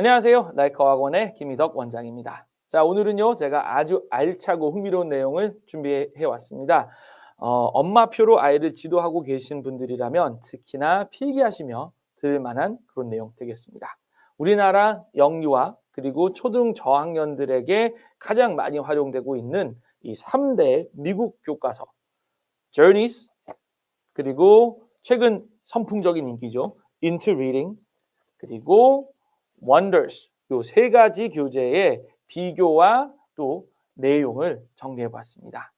안녕하세요. 라이커학원의 김희덕 원장입니다. 자, 오늘은요, 제가 아주 알차고 흥미로운 내용을 준비해 왔습니다. 엄마표로 아이를 지도하고 계신 분들이라면 특히나 필기하시며 들을 만한 그런 내용 되겠습니다. 우리나라 영유아 그리고 초등 저학년들에게 가장 많이 활용되고 있는 이 3대 미국 교과서 Journeys, 그리고 최근 선풍적인 인기죠. Into Reading, 그리고 Wonders, 요 세 가지 교재의 비교와 또 내용을 정리해 봤습니다.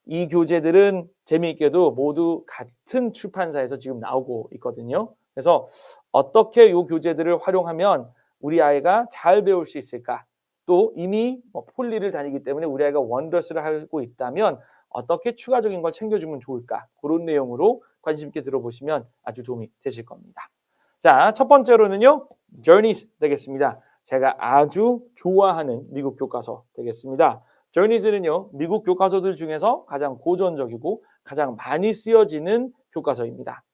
이 교재들은 재미있게도 모두 같은 출판사에서 지금 나오고 있거든요. 그래서 어떻게 이 교재들을 활용하면 우리 아이가 잘 배울 수 있을까? 또 이미 폴리를 다니기 때문에 우리 아이가 원더스를 하고 있다면 어떻게 추가적인 걸 챙겨주면 좋을까? 그런 내용으로 관심 있게 들어보시면 아주 도움이 되실 겁니다. 자, 첫 번째로는요, Journeys 되겠습니다. 제가 아주 좋아하는 미국 교과서 되겠습니다. Journeys는요, 미국 교과서들 중에서 가장 고전적이고 가장 많이 쓰여지는 교과서입니다.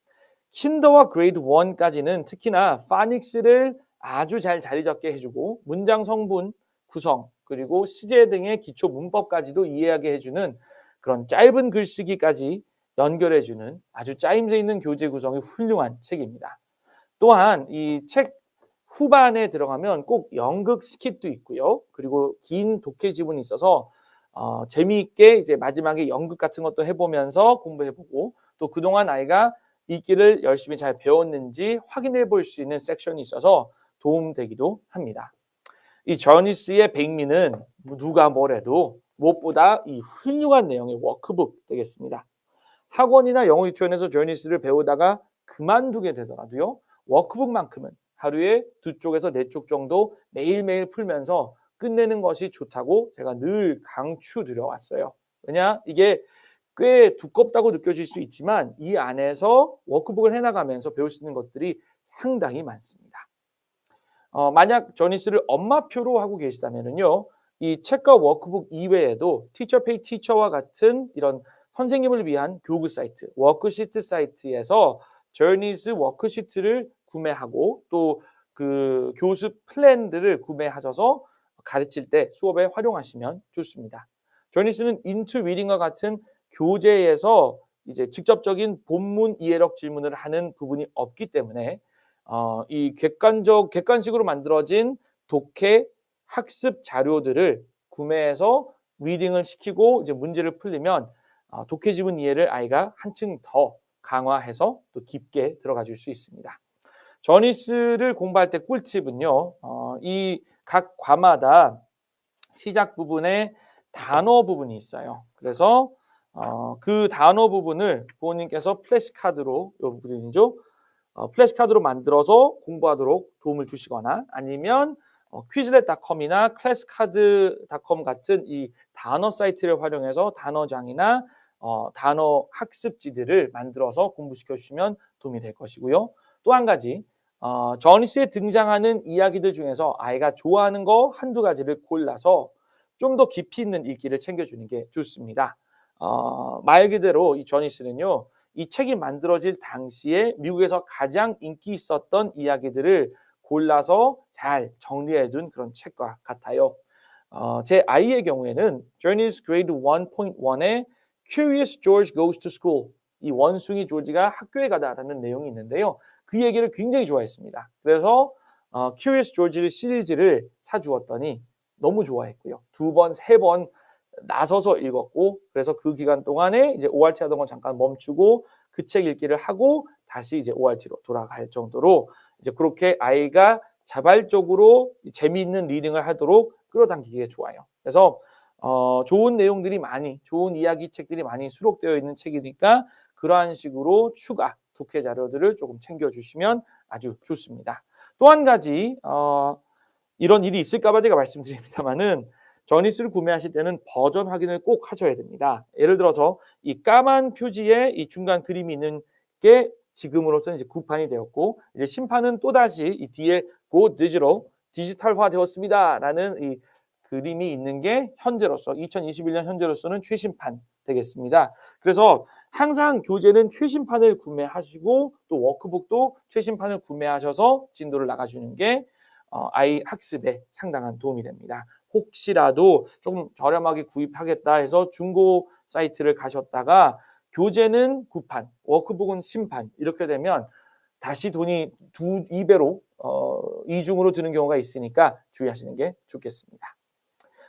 킨더와 그레이드 1까지는 특히나 파닉스를 아주 잘 자리 잡게 해주고 문장 성분, 구성, 그리고 시제 등의 기초 문법까지도 이해하게 해주는 그런 짧은 글쓰기까지 연결해주는 아주 짜임새 있는 교재 구성이 훌륭한 책입니다. 또한 이 책 후반에 들어가면 꼭 연극 스킷도 있고요. 그리고 긴 독해 지문이 있어서 재미있게 이제 마지막에 연극 같은 것도 해보면서 공부해보고 또 그동안 아이가 읽기를 열심히 잘 배웠는지 확인해 볼 수 있는 섹션이 있어서 도움되기도 합니다. 이 저니스의 백미는 누가 뭐래도 무엇보다 이 훌륭한 내용의 워크북 되겠습니다. 학원이나 영어 유치원에서 저니스를 배우다가 그만두게 되더라도요. 워크북만큼은 하루에 2쪽에서 4쪽 정도 매일매일 풀면서 끝내는 것이 좋다고 제가 늘 강추드려 왔어요. 왜냐? 이게 꽤 두껍다고 느껴질 수 있지만 이 안에서 워크북을 해나가면서 배울 수 있는 것들이 상당히 많습니다. 만약 저니스를 엄마표로 하고 계시다면요. 이 책과 워크북 이외에도 티처 페이 티처와 같은 이런 선생님을 위한 교구 사이트, 워크시트 사이트에서 저니스 워크시트를 구매하고 또 그 교습 플랜들을 구매하셔서 가르칠 때 수업에 활용하시면 좋습니다. 저니스는 인투 리딩과 같은 교재에서 이제 직접적인 본문 이해력 질문을 하는 부분이 없기 때문에 이 객관식으로 만들어진 독해 학습 자료들을 구매해서 리딩을 시키고 이제 문제를 풀리면 독해 지문 이해를 아이가 한층 더 강화해서 또 깊게 들어가 줄 수 있습니다. 저니스를 공부할 때 꿀팁은요. 이 각 과마다 시작 부분에 단어 부분이 있어요. 그래서 그 단어 부분을 부모님께서 플래시카드로 이 부분이죠. 플래시카드로 만들어서 공부하도록 도움을 주시거나 아니면 퀴즈렛닷컴이나 클래스카드닷컴 같은 이 단어 사이트를 활용해서 단어장이나 단어 학습지들을 만들어서 공부시켜 주시면 도움이 될 것이고요. 또 한 가지 저니스에 등장하는 이야기들 중에서 아이가 좋아하는 거 한두 가지를 골라서 좀 더 깊이 있는 읽기를 챙겨주는 게 좋습니다. 말 그대로 이 저니스는요. 이 책이 만들어질 당시에 미국에서 가장 인기 있었던 이야기들을 골라서 잘 정리해둔 그런 책과 같아요. 제 아이의 경우에는 Journey's Grade 1.1의 Curious George Goes to School, 이 원숭이 조지가 학교에 가다라는 내용이 있는데요. 그 얘기를 굉장히 좋아했습니다. 그래서 Curious George 시리즈를 사주었더니 너무 좋아했고요. 2번, 3번 나서서 읽었고 그래서 그 기간 동안에 이제 ORT 하던 건 잠깐 멈추고 그 책 읽기를 하고 다시 이제 ORT로 돌아갈 정도로 이제 그렇게 아이가 자발적으로 재미있는 리딩을 하도록 끌어당기기에 좋아요. 그래서 좋은 내용들이 많이 좋은 이야기 책들이 많이 수록되어 있는 책이니까 그러한 식으로 추가 독해 자료들을 조금 챙겨주시면 아주 좋습니다. 또 한 가지 이런 일이 있을까 봐 제가 말씀드립니다만은 저니스를 구매하실 때는 버전 확인을 꼭 하셔야 됩니다. 예를 들어서 이 까만 표지에 이 중간 그림이 있는 게 지금으로서는 이제 구판이 되었고 이제 심판은 또다시 이 뒤에 Go Digital, 디지털화 되었습니다라는 이 그림이 있는 게 현재로서 2021년 현재로서는 최신판 되겠습니다. 그래서 항상 교재는 최신판을 구매하시고 또 워크북도 최신판을 구매하셔서 진도를 나가주는 게 아이 학습에 상당한 도움이 됩니다. 혹시라도 조금 저렴하게 구입하겠다 해서 중고 사이트를 가셨다가 교재는 구판, 워크북은 신판 이렇게 되면 다시 돈이 2배로 이중으로 드는 경우가 있으니까 주의하시는 게 좋겠습니다.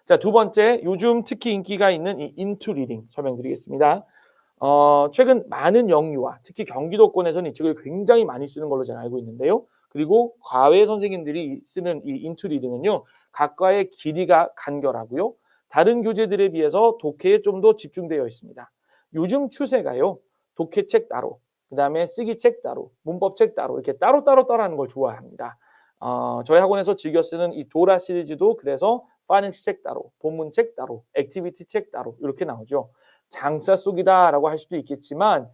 자, 두 번째, 요즘 특히 인기가 있는 이 인투 리딩 설명드리겠습니다. 최근 많은 영유아, 특히 경기도권에서는 이 책을 굉장히 많이 쓰는 걸로 제가 알고 있는데요. 그리고 과외 선생님들이 쓰는 이 인투 리딩은요, 각과의 길이가 간결하고요. 다른 교재들에 비해서 독해에 좀 더 집중되어 있습니다. 요즘 추세가요, 독해책 따로, 그 다음에 쓰기책 따로, 문법책 따로 이렇게 따로따로 하는 걸 좋아합니다. 저희 학원에서 즐겨 쓰는 이 도라 시리즈도 그래서 파닉스 책 따로, 본문책 따로, 액티비티 책 따로 이렇게 나오죠. 장사 속이다라고 할 수도 있겠지만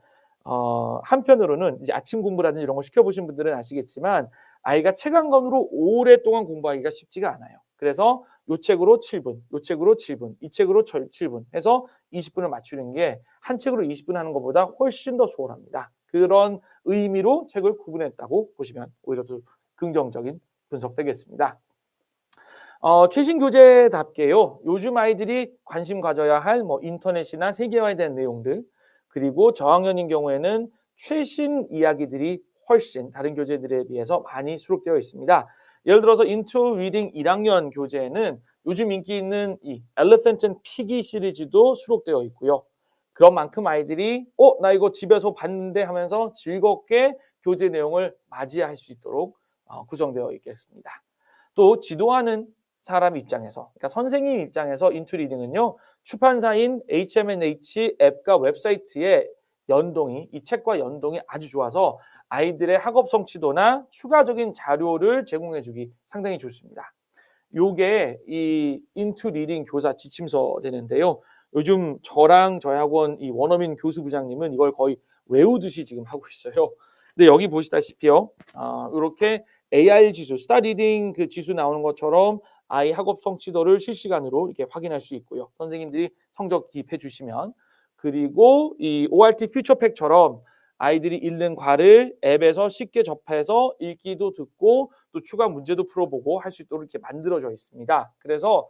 한편으로는 이제 아침 공부라든지 이런 거 시켜보신 분들은 아시겠지만 아이가 책 한 권으로 오랫동안 공부하기가 쉽지가 않아요. 그래서 요 책으로 7분, 요 책으로 7분, 이 책으로 7분 해서 20분을 맞추는 게 한 책으로 20분 하는 것보다 훨씬 더 수월합니다. 그런 의미로 책을 구분했다고 보시면 오히려 더 긍정적인 분석되겠습니다. 최신 교재답게요. 요즘 아이들이 관심 가져야 할 인터넷이나 세계화에 대한 내용들, 그리고 저학년인 경우에는 최신 이야기들이 훨씬 다른 교재들에 비해서 많이 수록되어 있습니다. 예를 들어서 Into Reading 1학년 교재에는 요즘 인기 있는 이 Elephant and Piggy 시리즈도 수록되어 있고요. 그런 만큼 아이들이 나 이거 집에서 봤는데 하면서 즐겁게 교재 내용을 맞이할 수 있도록 구성되어 있겠습니다. 또 지도하는 사람 입장에서, 그러니까 선생님 입장에서 인투 리딩은요, 출판사인 HM&H 앱과 웹사이트의 연동이, 이 책과 연동이 아주 좋아서 아이들의 학업 성취도나 추가적인 자료를 제공해주기 상당히 좋습니다. 요게 이 인투 리딩 교사 지침서 되는데요. 요즘 저랑 저희 학원 이 원어민 교수 부장님은 이걸 거의 외우듯이 지금 하고 있어요. 근데 여기 보시다시피요, 이렇게 AR 지수, 스타 리딩 그 지수 나오는 것처럼 아이 학업 성취도를 실시간으로 이렇게 확인할 수 있고요. 선생님들이 성적 기입해 주시면, 그리고 이 ORT 퓨처팩처럼 아이들이 읽는 과를 앱에서 쉽게 접해서 읽기도 듣고 또 추가 문제도 풀어보고 할 수 있도록 이렇게 만들어져 있습니다. 그래서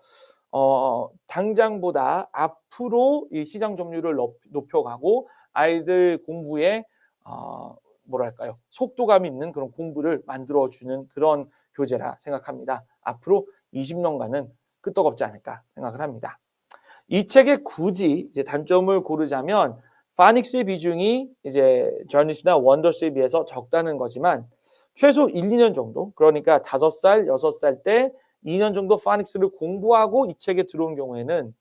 당장보다 앞으로 이 시장 점유율을 높여가고 아이들 공부에 뭐랄까요, 속도감 있는 그런 공부를 만들어주는 그런 교재라 생각합니다. 앞으로 20년간은 끄떡없지 않을까 생각을 합니다. 이 책의 굳이 이제 단점을 고르자면 파닉스의 비중이 이제 저니스나 원더스에 비해서 적다는 거지만 최소 1, 2년 정도, 그러니까 5살, 6살 때 2년 정도 파닉스를 공부하고 이 책에 들어온 경우에는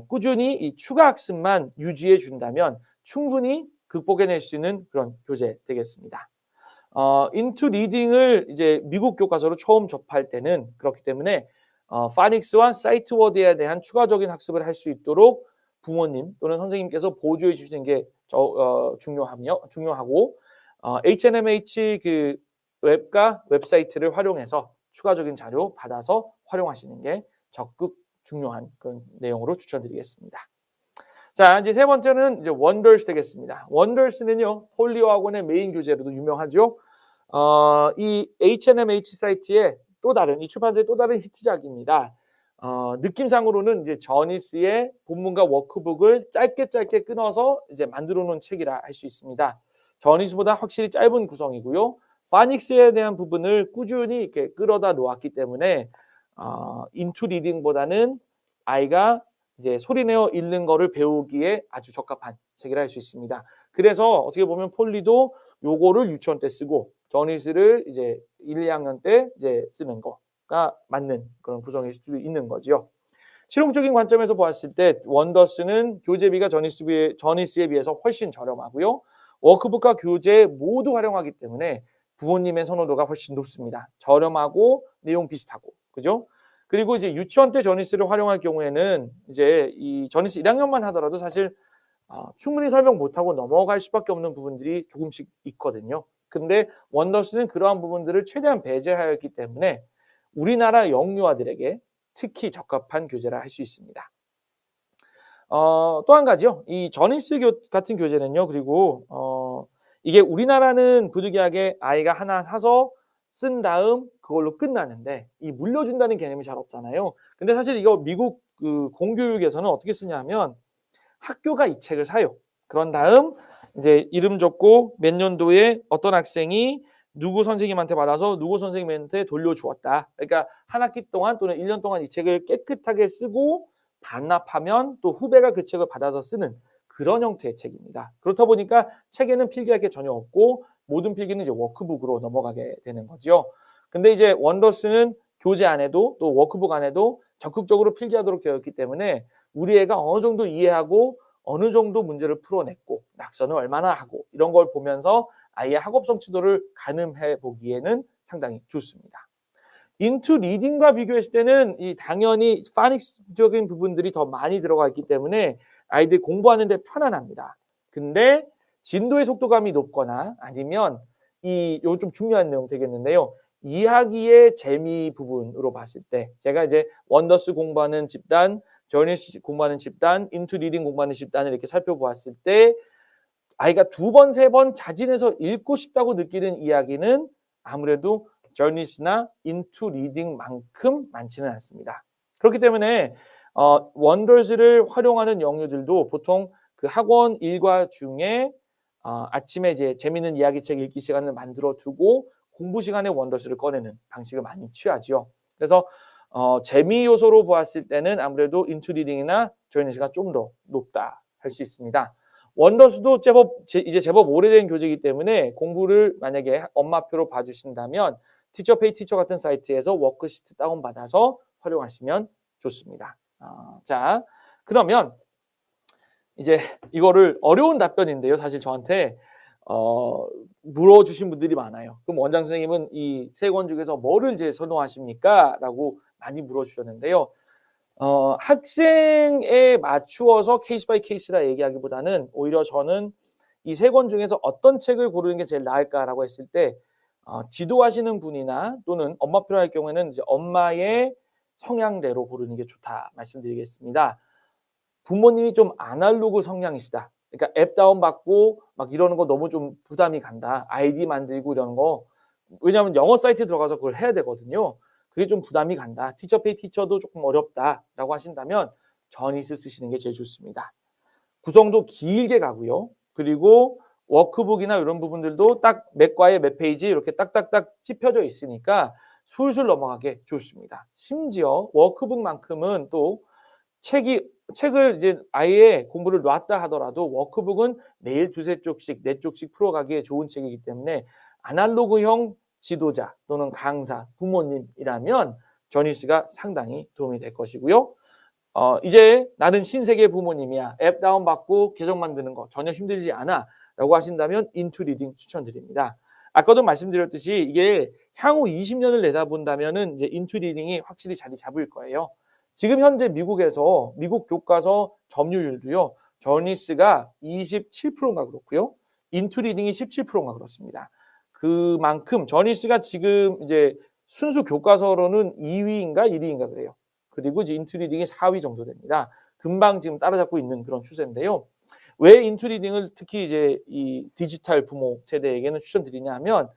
꾸준히 이 추가 학습만 유지해 준다면 충분히 극복해낼 수 있는 그런 교재 되겠습니다. 인투 리딩을 이제 미국 교과서로 처음 접할 때는 그렇기 때문에 파닉스와 사이트 워드에 대한 추가적인 학습을 할 수 있도록 부모님 또는 선생님께서 보조해 주시는 게 중요하고 HMH 그 웹과 웹사이트를 활용해서 추가적인 자료 받아서 활용하시는 게 적극 중요한 그런 내용으로 추천드리겠습니다. 자, 이제 세 번째는 이제 원더스 되겠습니다. 원더스는요, 폴리오 학원의 메인 교재로도 유명하죠. 이 H&MH 사이트의 또 다른, 이 출판사의 또 다른 히트작입니다. 느낌상으로는 이제 저니스의 본문과 워크북을 짧게 끊어서 이제 만들어 놓은 책이라 할 수 있습니다. 저니스보다 확실히 짧은 구성이고요. 파닉스에 대한 부분을 꾸준히 이렇게 끌어다 놓았기 때문에 인투 리딩보다는 아이가 이제 소리내어 읽는 거를 배우기에 아주 적합한 책이라 할 수 있습니다. 그래서 어떻게 보면 폴리도 요거를 유치원 때 쓰고 저니스를 이제 1, 2학년 때 이제 쓰는 거가 맞는 그런 구성일 수도 있는 거죠. 실용적인 관점에서 보았을 때 원더스는 교재비가 저니스에 비해서 훨씬 저렴하고요. 워크북과 교재 모두 활용하기 때문에 부모님의 선호도가 훨씬 높습니다. 저렴하고 내용 비슷하고, 그죠? 그리고 이제 유치원 때 저니스를 활용할 경우에는 이제 이 저니스 1학년만 하더라도 사실 충분히 설명 못하고 넘어갈 수밖에 없는 부분들이 조금씩 있거든요. 근데 원더스는 그러한 부분들을 최대한 배제하였기 때문에 우리나라 영유아들에게 특히 적합한 교재라 할 수 있습니다. 또 한 가지요. 이 저니스 같은 교재는요. 그리고 이게 우리나라는 부득이하게 아이가 하나 사서 쓴 다음 그걸로 끝나는데 이 물려준다는 개념이 잘 없잖아요. 근데 사실 이거 미국 그 공교육에서는 어떻게 쓰냐면 학교가 이 책을 사요. 그런 다음 이제 이름 적고 몇 년도에 어떤 학생이 누구 선생님한테 받아서 누구 선생님한테 돌려주었다. 그러니까 한 학기 동안 또는 1년 동안 이 책을 깨끗하게 쓰고 반납하면 또 후배가 그 책을 받아서 쓰는 그런 형태의 책입니다. 그렇다 보니까 책에는 필기할 게 전혀 없고 모든 필기는 이제 워크북으로 넘어가게 되는 거죠. 근데 이제 원더스는 교재 안에도 또 워크북 안에도 적극적으로 필기하도록 되어 있기 때문에 우리 애가 어느 정도 이해하고 어느 정도 문제를 풀어냈고 낙선을 얼마나 하고 이런 걸 보면서 아이의 학업 성취도를 가늠해 보기에는 상당히 좋습니다. 인투 리딩과 비교했을 때는 이 당연히 파닉스적인 부분들이 더 많이 들어가 있기 때문에 아이들 공부하는 데 편안합니다. 근데 진도의 속도감이 높거나 아니면 이거 좀 중요한 내용 되겠는데요. 이야기의 재미 부분으로 봤을 때 제가 이제 원더스 공부하는 집단, 저니스 공부하는 집단, 인투 리딩 공부하는 집단을 이렇게 살펴보았을 때 아이가 2번, 3번 자진해서 읽고 싶다고 느끼는 이야기는 아무래도 저니스나 인투 리딩만큼 많지는 않습니다. 그렇기 때문에 원더스를 활용하는 영유들도 보통 그 학원 일과 중에 아침에 이제 재미있는 이야기책 읽기 시간을 만들어 두고 공부 시간에 원더스를 꺼내는 방식을 많이 취하죠. 그래서 재미 요소로 보았을 때는 아무래도 인투 리딩이나 저니스가 좀 더 높다 할 수 있습니다. 원더스도 이제 제법 오래된 교재이기 때문에 공부를 만약에 엄마표로 봐주신다면 티처페이 티처 같은 사이트에서 워크시트 다운받아서 활용하시면 좋습니다. 자, 그러면 이제 이거를 어려운 답변인데요. 사실 저한테 물어주신 분들이 많아요. 그럼 원장 선생님은 이 세 권 중에서 뭐를 제일 선호하십니까? 라고 많이 물어주셨는데요. 학생에 맞추어서 케이스 바이 케이스라 얘기하기보다는 오히려 저는 이 세 권 중에서 어떤 책을 고르는 게 제일 나을까라고 했을 때 지도하시는 분이나 또는 엄마표로 할 경우에는 이제 엄마의 성향대로 고르는 게 좋다 말씀드리겠습니다. 부모님이 좀 아날로그 성향이시다. 그러니까 앱 다운받고 막 이러는 거 너무 좀 부담이 간다. 아이디 만들고 이러는 거. 왜냐하면 영어 사이트에 들어가서 그걸 해야 되거든요. 그게 좀 부담이 간다. 티처페이 티처도 조금 어렵다라고 하신다면 저니스 쓰시는 게 제일 좋습니다. 구성도 길게 가고요. 그리고 워크북이나 이런 부분들도 딱 몇 과에 몇 페이지 이렇게 딱딱딱 찝혀져 있으니까 술술 넘어가게 좋습니다. 심지어 워크북만큼은 또 책을 이제 아예 공부를 놨다 하더라도 워크북은 매일 2-3쪽씩 4쪽씩 풀어가기에 좋은 책이기 때문에 아날로그형 지도자 또는 강사, 부모님이라면 저니스가 상당히 도움이 될 것이고요. 이제 나는 신세계 부모님이야. 앱 다운받고 계정 만드는 거 전혀 힘들지 않아 라고 하신다면 인투 리딩 추천드립니다. 아까도 말씀드렸듯이 이게 향후 20년을 내다본다면은 이제 인투 리딩이 확실히 자리 잡을 거예요. 지금 현재 미국에서 미국 교과서 점유율도요. 저니스가 27%인가 그렇고요. 인투 리딩이 17%인가 그렇습니다. 그만큼 저니스가 지금 이제 순수 교과서로는 2위인가 1위인가 그래요. 그리고 이제 인투 리딩이 4위 정도 됩니다. 금방 지금 따라잡고 있는 그런 추세인데요. 왜 인투 리딩을 특히 이제 이 디지털 부모 세대에게는 추천드리냐 하면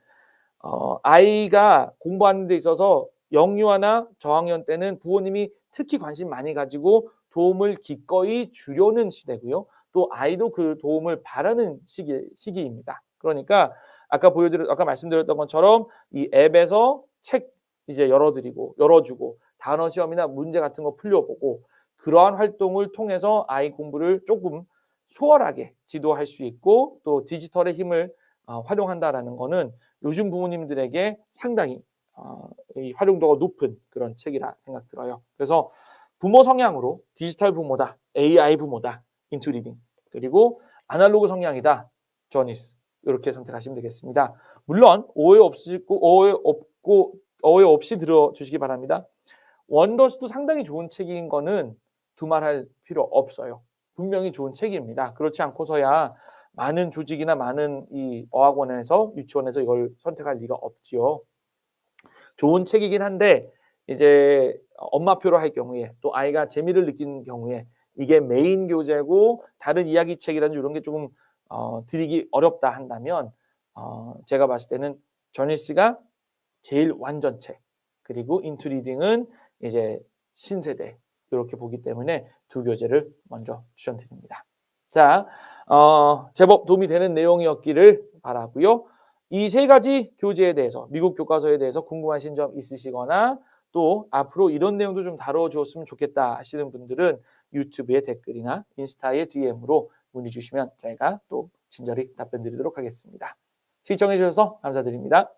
아이가 공부하는 데 있어서 영유아나 저학년 때는 부모님이 특히 관심 많이 가지고 도움을 기꺼이 주려는 시대고요. 또 아이도 그 도움을 바라는 시기입니다. 그러니까 아까 말씀드렸던 것처럼 이 앱에서 책 이제 열어주고 단어 시험이나 문제 같은 거 풀려보고 그러한 활동을 통해서 아이 공부를 조금 수월하게 지도할 수 있고 또 디지털의 힘을 활용한다라는 거는 요즘 부모님들에게 상당히 이 활용도가 높은 그런 책이라 생각 들어요. 그래서 부모 성향으로 디지털 부모다, AI 부모다, 인투 리딩 그리고 아날로그 성향이다, 저니스 이렇게 선택하시면 되겠습니다. 물론 오해 없이 들어주시기 바랍니다. 원더스도 상당히 좋은 책인 거는 두말할 필요 없어요. 분명히 좋은 책입니다. 그렇지 않고서야 많은 조직이나 많은 이 어학원에서 유치원에서 이걸 선택할 리가 없지요. 좋은 책이긴 한데 이제 엄마표로 할 경우에 또 아이가 재미를 느끼는 경우에 이게 메인 교재고 다른 이야기책이라든지 이런 게 조금 드리기 어렵다 한다면 제가 봤을 때는 저니스가 제일 완전체, 그리고 인투 리딩은 이제 신세대 이렇게 보기 때문에 두 교재를 먼저 추천드립니다. 자, 제법 도움이 되는 내용이었기를 바라고요. 이 세 가지 교재에 대해서 미국 교과서에 대해서 궁금하신 점 있으시거나 또 앞으로 이런 내용도 좀 다뤄주었으면 좋겠다 하시는 분들은 유튜브의 댓글이나 인스타의 DM으로 문의 주시면 제가 또 친절히 답변 드리도록 하겠습니다. 시청해 주셔서 감사드립니다.